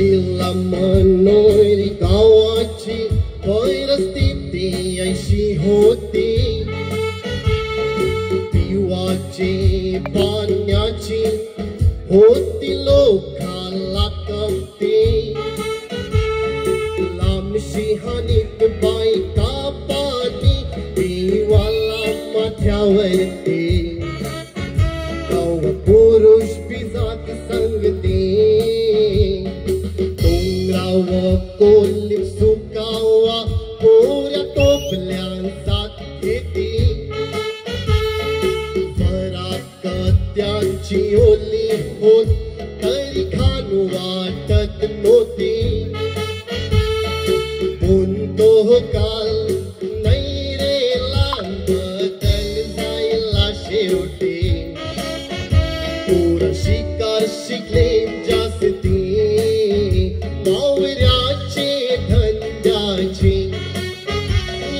तिला मनोरी गावाची परिस्थिती अशी होती, पिवाची पाण्याची होती लोकाला कमती. लांबशी हानीत बायका पाणी पिवाला माथ्यावरती, गाव पुरुष पिजात संगती. डोंगराव कोल्ही सुकावा पोऱ्या टोपल्यांसात घेती, घरात कत्यांची ओली होत तरी खाण वाटत नव्हती. बुंतो काल नाही रे लांब बदल जायला शेवटी, पोर शिकार शिकले जास्ती मावऱ्याचे धंद्याचे.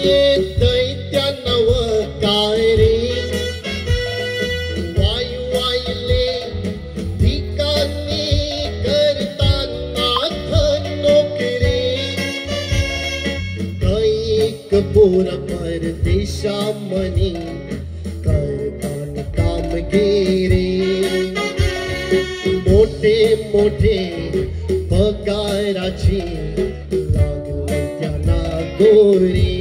येतय त्या नव काय रे वाय वायले ठिकाणी करताना नोकरी. कैक पोर परदेशा मनी करताना कामगिरी. मोठे मोठे पगाराची लागले त्यांना गोरी.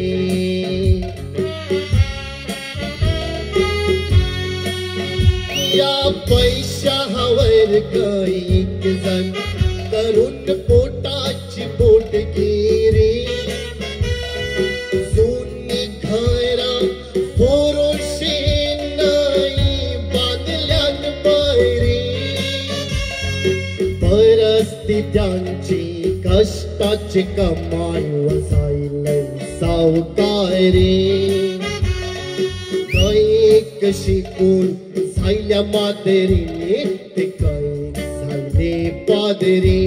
या पैशावर कैक जण करून पोटाची पोटगिरी. जुनी घरा पोरोशे नाही बांधल्यान बरी, परिस्थित्यांची कष्टाची कमाई वसायला सावकारी. कैक शिकून झाल्या मादरी ते कैक झाले पादरी.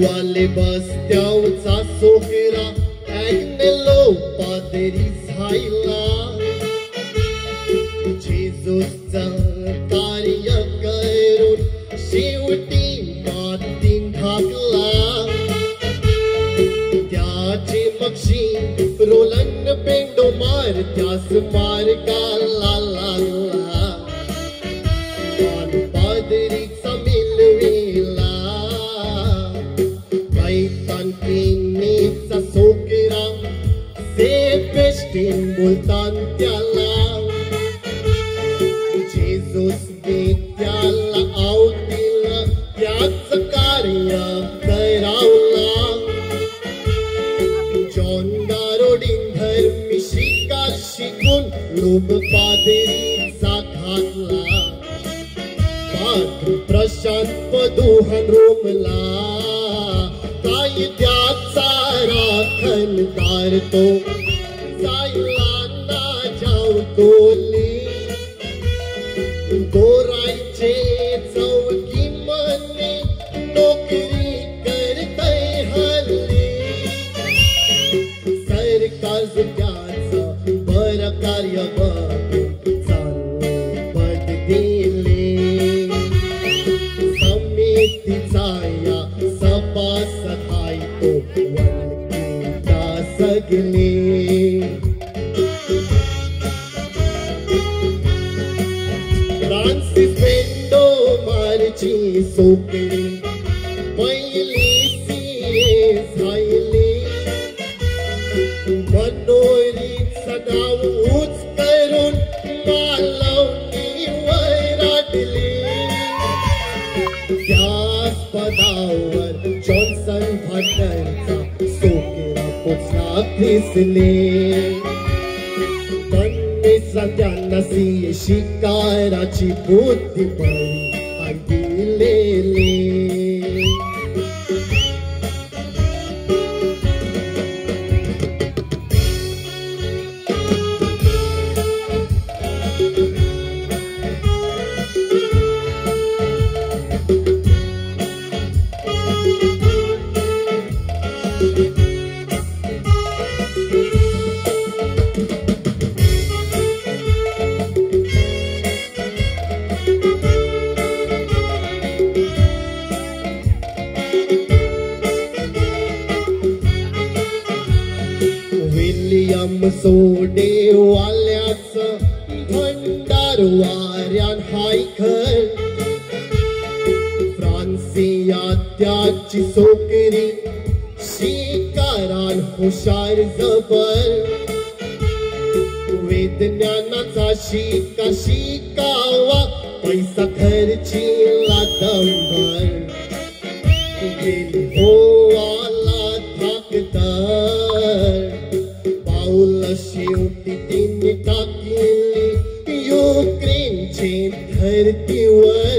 वाले बस्त्यावचा सोहरा ऐकलो पादरी झायला. जेजूसचं कार्य करून शेवटी मातीन ढाकला. त्याचे पक्षी रोलन पेंडो मार त्यास मार्गाला लागला. पादरीचा मिलविला कैतानपिनीचा सोकेरा से पेस्टीन बोलतान त्याला. जेजूस त्याला आवतील त्याच कार्य करावला. जॉन गारोडीन धर्मी शिकार शिकून लोभ पादरीचा घातला. पात्र प्रशांत पदुहन रोमला. कायद्याचा राखणदार तो जायला ना जाऊ तोली. गोरायचे चौकी मने नोकरी करतय हल्ली. सरकार त्याचं बर कार्य बघून चालले पद दिले. समितीचा या सभासद हाय तो वनकीचा सगळे. फ्रान्सिस पेंडो मारची सोकडी पहिली सीए झायली. मनोरीचा नाव उच करून मालवणी वैराटली. त्याच पदावर जॉन्सन भटरचा सोकेरा पोचला दिसले. त्यांना सी शिकाराची बुद्धी आई दिलेली विल्यम सोडेवाल्याचं भंडार वाऱ्यान हायखर फ्रान्सिया त्याची सोकरी शिकारान हुशार जबर विज्ञानाचा शिकावा पैसा खर्चीला दंभर गेली होवाला धाकदार पाऊल शेवटी तिने टाकली युक्रेनची धरतीवर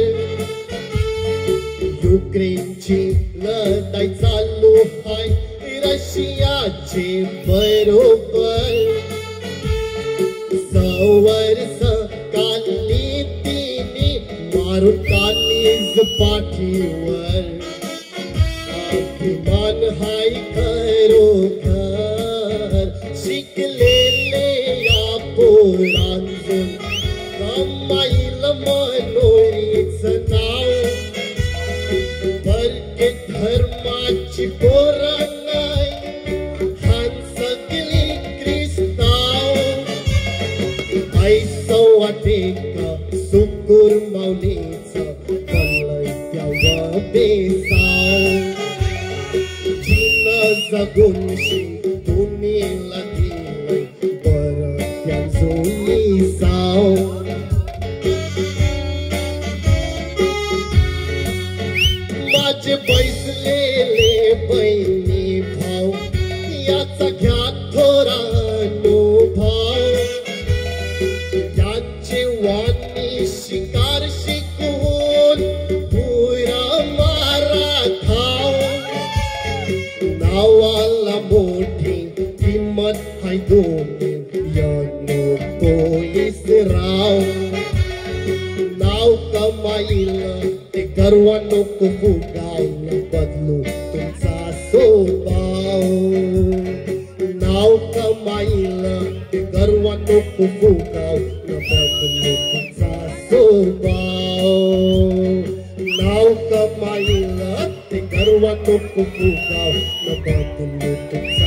युक्रेनची लढाई चालू आहे रशियाचे बरोबर वर्ष काढली तिने मारून कालीज पाठीवर अभिमान हाय खरोखर शिकलेले या पोरांचं कमाईला मनोरीचं नाव परके धर्माची पोरं नाही हान सगळी ख्रिस्ताव ऐसा वाटे का सुकुर माऊलीचं कळलंय त्यावर बेसाव जिनं जगूनशी दुनियेला दिलंय बरं त्या जुनी साव माझे बैसलेले बहिणी भाव याचा घ्या थोरा अनुभव त्यांची वाणी शिकार शिकवून पुरा मारा खाव नावाला मोठी किंमत हाय दोन्ही या नको इसराव नाव कमाईला ते गर्वा नको फुगायला बदलू तुमचा स्वभाव नाव कमाईला ते गर्वा नको फुगायला बदलू तुमचा स्वभाव नाव कमाईला ते गर्वा नको फुगायला बदलू तुमचा